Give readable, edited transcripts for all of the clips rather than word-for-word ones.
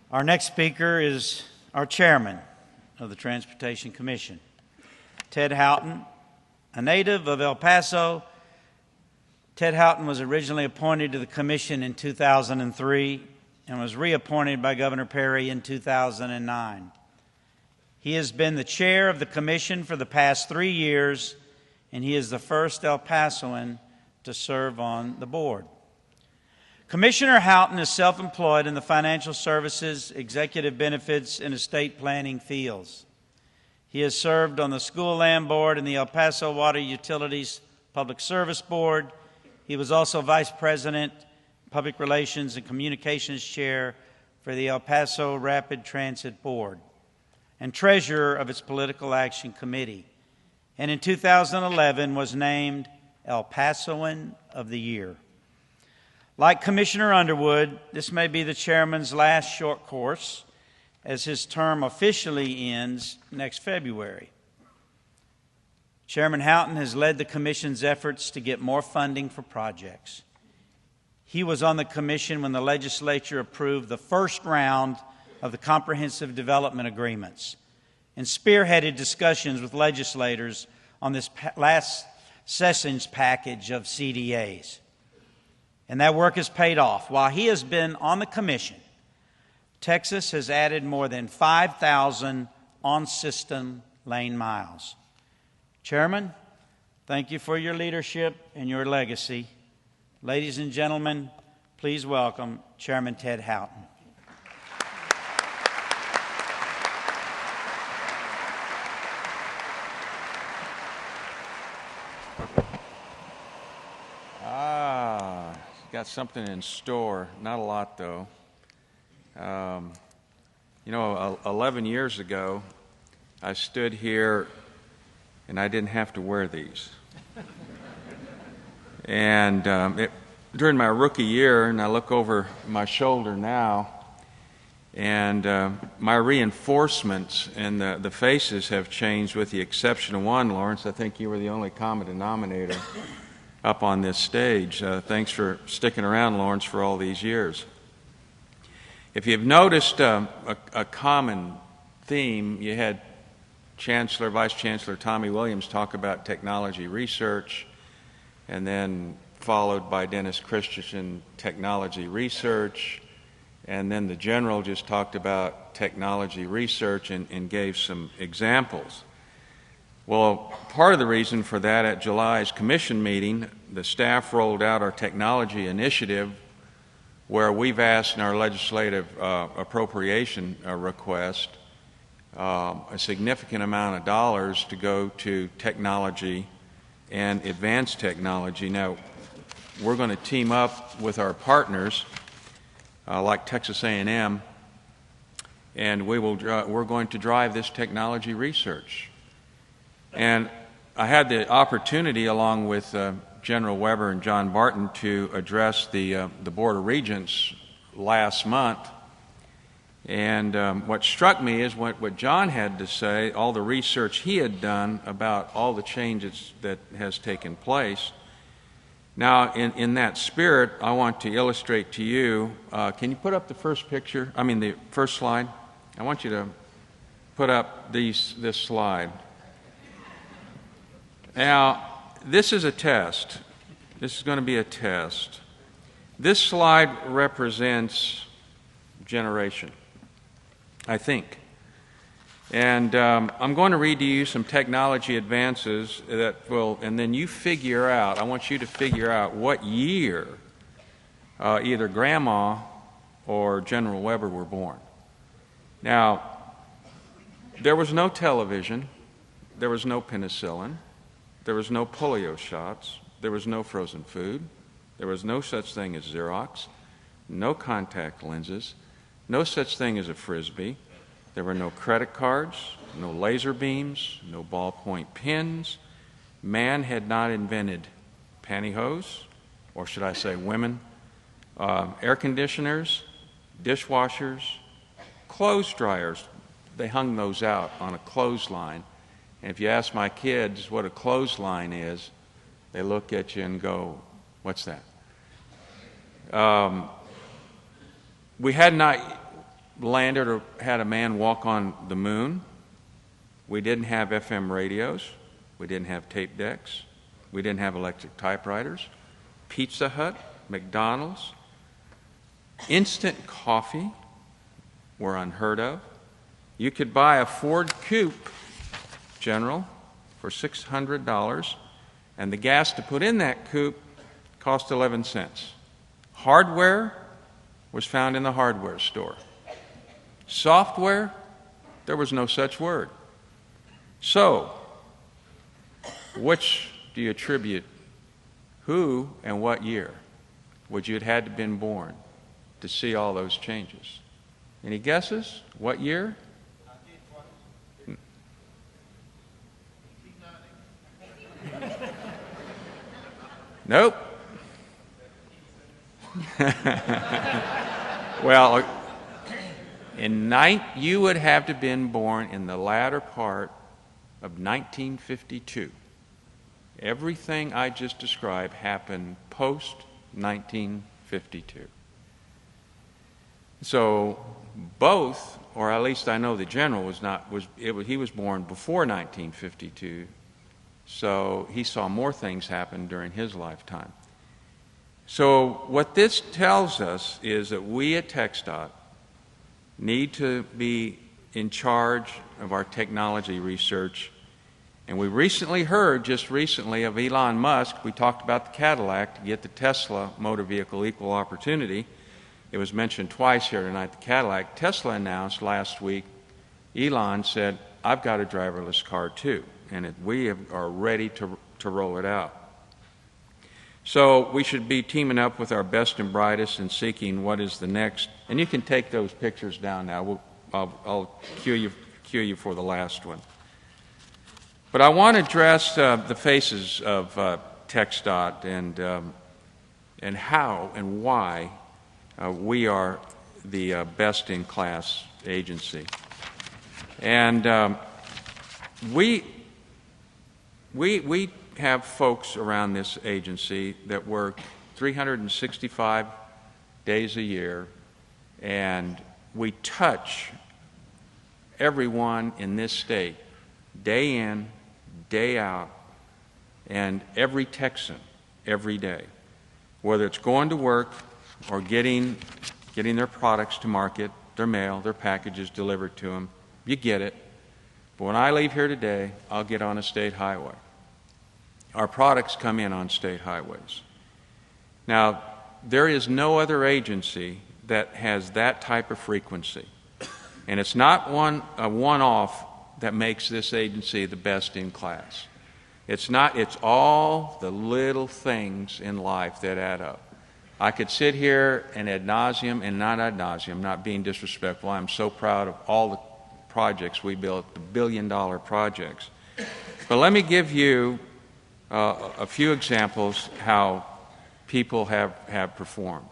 Our next speaker is our chairman of the Transportation Commission, Ted Houghton, a native of El Paso. Ted Houghton was originally appointed to the commission in 2003 and was reappointed by Governor Perry in 2009. He has been the chair of the commission for the past 3 years, and he is the first El Pasoan to serve on the board. Commissioner Houghton is self-employed in the financial services, executive benefits, and estate planning fields. He has served on the School Land Board and the El Paso Water Utilities Public Service Board. He was also Vice President, Public Relations and Communications Chair for the El Paso Rapid Transit Board and Treasurer of its Political Action Committee, and in 2011 was named El Pasoan of the Year. Like Commissioner Underwood, this may be the chairman's last short course, as his term officially ends next February. Chairman Houghton has led the commission's efforts to get more funding for projects. He was on the commission when the legislature approved the first round of the Comprehensive Development Agreements and spearheaded discussions with legislators on this last session's package of CDAs. And that work has paid off. While he has been on the commission, Texas has added more than 5,000 on-system lane miles. Chairman, thank you for your leadership and your legacy. Ladies and gentlemen, please welcome Chairman Ted Houghton. Got something in store, not a lot though. 11 years ago, I stood here and I didn't have to wear these. And during my rookie year, and I look over my shoulder now, and my reinforcements and the faces have changed with the exception of one, Lawrence. I think you were the only common denominator up on this stage. Thanks for sticking around, Lawrence, for all these years. If you've noticed a common theme, you had Vice Chancellor Tommy Williams talk about technology research, and then followed by Dennis Christensen, technology research, and then the General just talked about technology research and gave some examples. Well, part of the reason for that, at July's commission meeting, the staff rolled out our technology initiative, where we've asked in our legislative appropriation request a significant amount of dollars to go to technology and advanced technology. Now, we're going to team up with our partners like Texas A&M, and we're going to drive this technology research. And I had the opportunity, along with General Weber and John Barton, to address the Board of Regents last month. And what struck me is what John had to say, all the research he had done about all the changes that has taken place. Now, in that spirit, I want to illustrate to you, can you put up the first slide? I want you to put up this slide. Now, this is a test. This is going to be a test. This slide represents generation, I think. And I'm going to read to you some technology advances and then you figure out, I want you to figure out what year either Grandma or General Weber were born. Now, there was no television, there was no penicillin, there was no polio shots, there was no frozen food, there was no such thing as Xerox, no contact lenses, no such thing as a Frisbee. There were no credit cards, no laser beams, no ballpoint pens. Man had not invented pantyhose, or should I say women, air conditioners, dishwashers, clothes dryers. They hung those out on a clothesline. And if you ask my kids what a clothesline is, they look at you and go, "What's that?" We had not landed or had a man walk on the moon. We didn't have FM radios. We didn't have tape decks. We didn't have electric typewriters. Pizza Hut, McDonald's, instant coffee were unheard of. You could buy a Ford Coupe, General, for $600, and the gas to put in that coupe cost 11 cents. Hardware was found in the hardware store. Software, there was no such word. So, which do you attribute who and what year would you have had to have been born to see all those changes? Any guesses? What year? Nope. Well, you would have to have been born in the latter part of 1952. Everything I just described happened post-1952. So both, or at least I know the General he was born before 1952, so he saw more things happen during his lifetime. So what this tells us is that we at TxDOT need to be in charge of our technology research. And we just recently, of Elon Musk. We talked about the Cadillac to get the Tesla motor vehicle equal opportunity. It was mentioned twice here tonight, the Cadillac. Tesla announced last week, Elon said, I've got a driverless car too, and we are ready to roll it out. So we should be teaming up with our best and brightest and seeking what is the next. And you can take those pictures down now. I'll cue you for the last one. But I want to address the faces of TxDOT and how and why we are the best-in-class agency. And we have folks around this agency that work 365 days a year, and we touch everyone in this state day in, day out, and every Texan every day, whether it's going to work or getting their products to market, their mail, their packages delivered to them. You get it. But when I leave here today, I'll get on a state highway. Our products come in on state highways. Now, there is no other agency that has that type of frequency. And it's not a one-off that makes this agency the best in class. It's all the little things in life that add up. I could sit here and ad nauseum, and not ad nauseum, not being disrespectful. I'm so proud of all the projects we built, the billion-dollar projects. But let me give you a few examples how people have performed.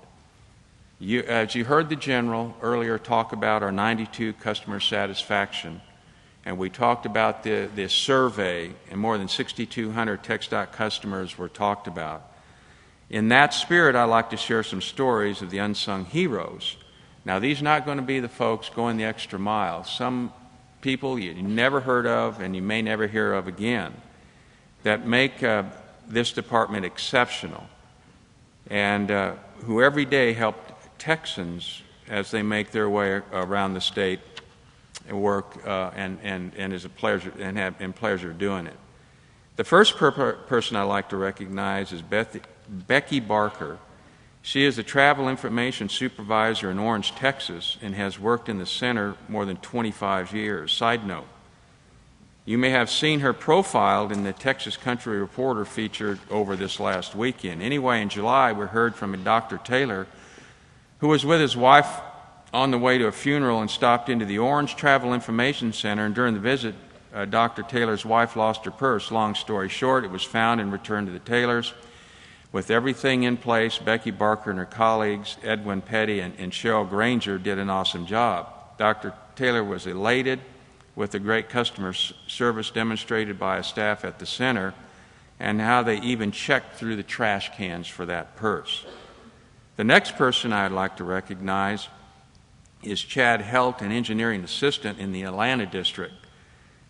As you heard the General earlier talk about our 92 customer satisfaction, and we talked about this survey, and more than 6,200 TxDOT customers were talked about. In that spirit, I'd like to share some stories of the unsung heroes. Now, these are not going to be the folks going the extra mile. Some people you never heard of and you may never hear of again that make this department exceptional, and who every day help Texans as they make their way around the state and work and is a pleasure and pleasure doing it. The first person I'd like to recognize is Becky Barker. She is a travel information supervisor in Orange, Texas, and has worked in the center more than 25 years. Side note, you may have seen her profiled in the Texas Country Reporter featured over this last weekend. Anyway, in July, we heard from a Dr. Taylor who was with his wife on the way to a funeral and stopped into the Orange Travel Information Center, and during the visit, Dr. Taylor's wife lost her purse. Long story short, it was found and returned to the Taylors. With everything in place, Becky Barker and her colleagues, Edwin Petty and Cheryl Granger, did an awesome job. Dr. Taylor was elated with the great customer service demonstrated by a staff at the center and how they even checked through the trash cans for that purse. The next person I'd like to recognize is Chad Helt, an engineering assistant in the Atlanta district.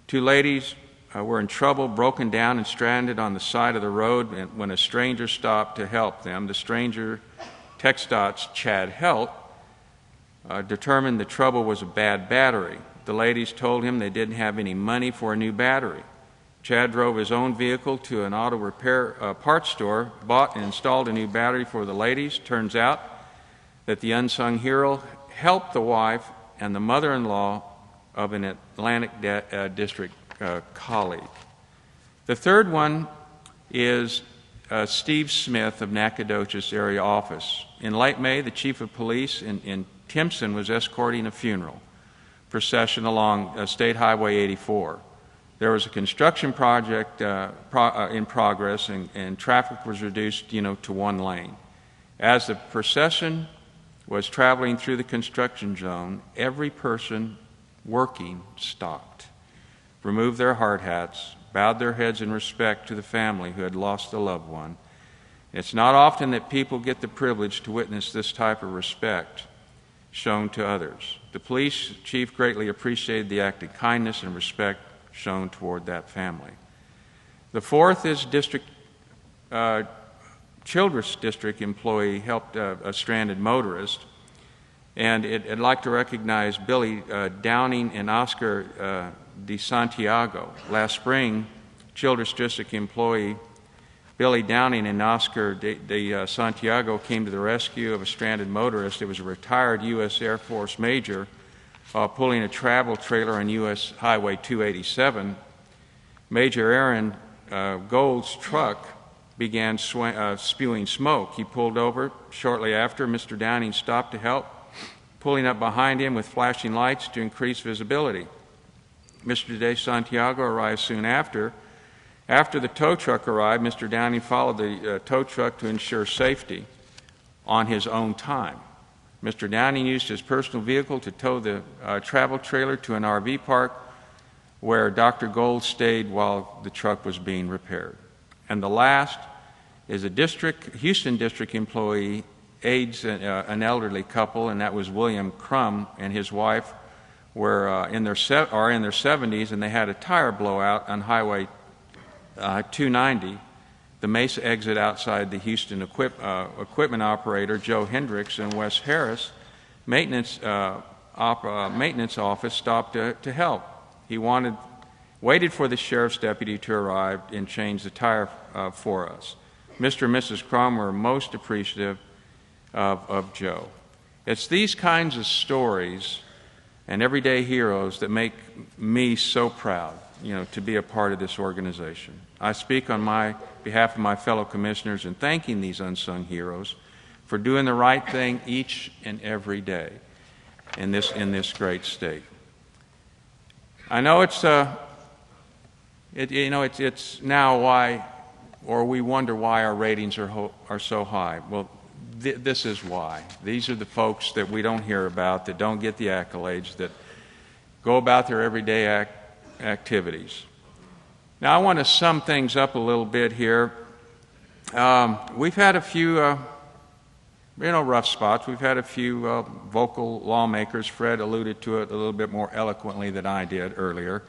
Two ladies were in trouble, broken down and stranded on the side of the road when a stranger stopped to help them. The stranger, TxDOT's Chad Helt, determined the trouble was a bad battery. The ladies told him they didn't have any money for a new battery. Chad drove his own vehicle to an auto repair parts store, bought and installed a new battery for the ladies. Turns out that the unsung hero helped the wife and the mother-in-law of an Atlantic district colleague. The third one is Steve Smith of Nacogdoches area office. In late May, the chief of police in Timpson was escorting a funeral procession along State Highway 84. There was a construction project in progress, and traffic was reduced, to one lane. As the procession was traveling through the construction zone, every person working stopped, removed their hard hats, bowed their heads in respect to the family who had lost a loved one. It's not often that people get the privilege to witness this type of respect shown to others. The police chief greatly appreciated the act of kindness and respect shown toward that family. The fourth is Childress District employee helped a stranded motorist, and I'd like to recognize Billy Downing and Oscar de Santiago. Last spring, Childress District employee Billy Downing and Oscar de Santiago came to the rescue of a stranded motorist. It was a retired U.S. Air Force major pulling a travel trailer on U.S. Highway 287. Major Aaron Gold's truck began spewing smoke. He pulled over. Shortly after, Mr. Downing stopped to help, pulling up behind him with flashing lights to increase visibility. Mr. de Santiago arrived soon after. After the tow truck arrived, Mr. Downing followed the tow truck to ensure safety on his own time. Mr. Downing used his personal vehicle to tow the travel trailer to an RV park where Dr. Gold stayed while the truck was being repaired. And the last is a Houston district employee aids an elderly couple, and that was William Crum and his wife were in their 70s, and they had a tire blowout on Highway 290, the Mesa exit outside the Houston equipment operator Joe Hendricks and Wes Harris maintenance office stopped to help. He waited for the sheriff's deputy to arrive and change the tire for us. Mr. and Mrs. Crum were most appreciative of Joe. It's these kinds of stories and everyday heroes that make me so proud, to be a part of this organization. I speak on behalf of my fellow commissioners in thanking these unsung heroes for doing the right thing each and every day in this great state. I know it's now why, or we wonder why our ratings are so high. Well, this is why. These are the folks that we don't hear about, that don't get the accolades, that go about their everyday activities. Now, I want to sum things up a little bit here. We've had a few, rough spots. We've had a few vocal lawmakers, Fred alluded to it a little bit more eloquently than I did earlier,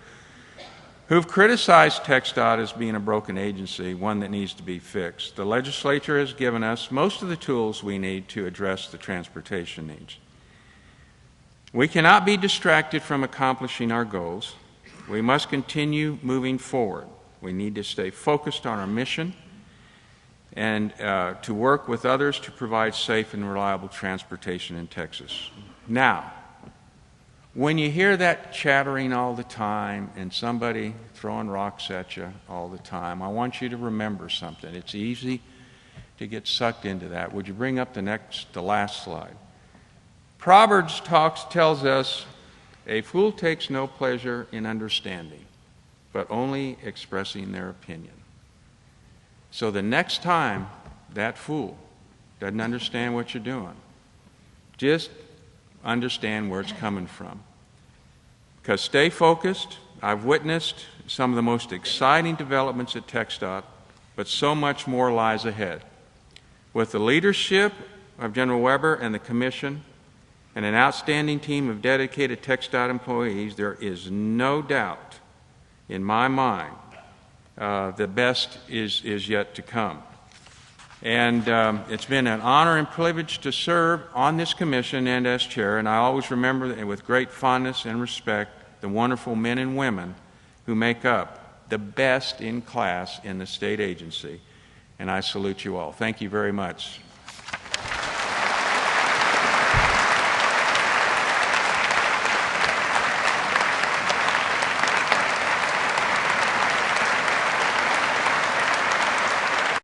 who've criticized TxDOT as being a broken agency, one that needs to be fixed. The legislature has given us most of the tools we need to address the transportation needs. We cannot be distracted from accomplishing our goals. We must continue moving forward. We need to stay focused on our mission and to work with others to provide safe and reliable transportation in Texas. Now, when you hear that chattering all the time and somebody throwing rocks at you all the time, I want you to remember something. It's easy to get sucked into that. Would you bring up the last slide? Proverbs tells us, a fool takes no pleasure in understanding, but only expressing their opinion. So the next time that fool doesn't understand what you're doing, just understand where it's coming from. Because stay focused. I've witnessed some of the most exciting developments at TxDOT, but so much more lies ahead. With the leadership of General Weber and the Commission, and an outstanding team of dedicated TxDOT employees, there is no doubt in my mind the best is yet to come. And it's been an honor and privilege to serve on this commission and as chair, and I always remember with great fondness and respect the wonderful men and women who make up the best in class in the state agency. And I salute you all. Thank you very much.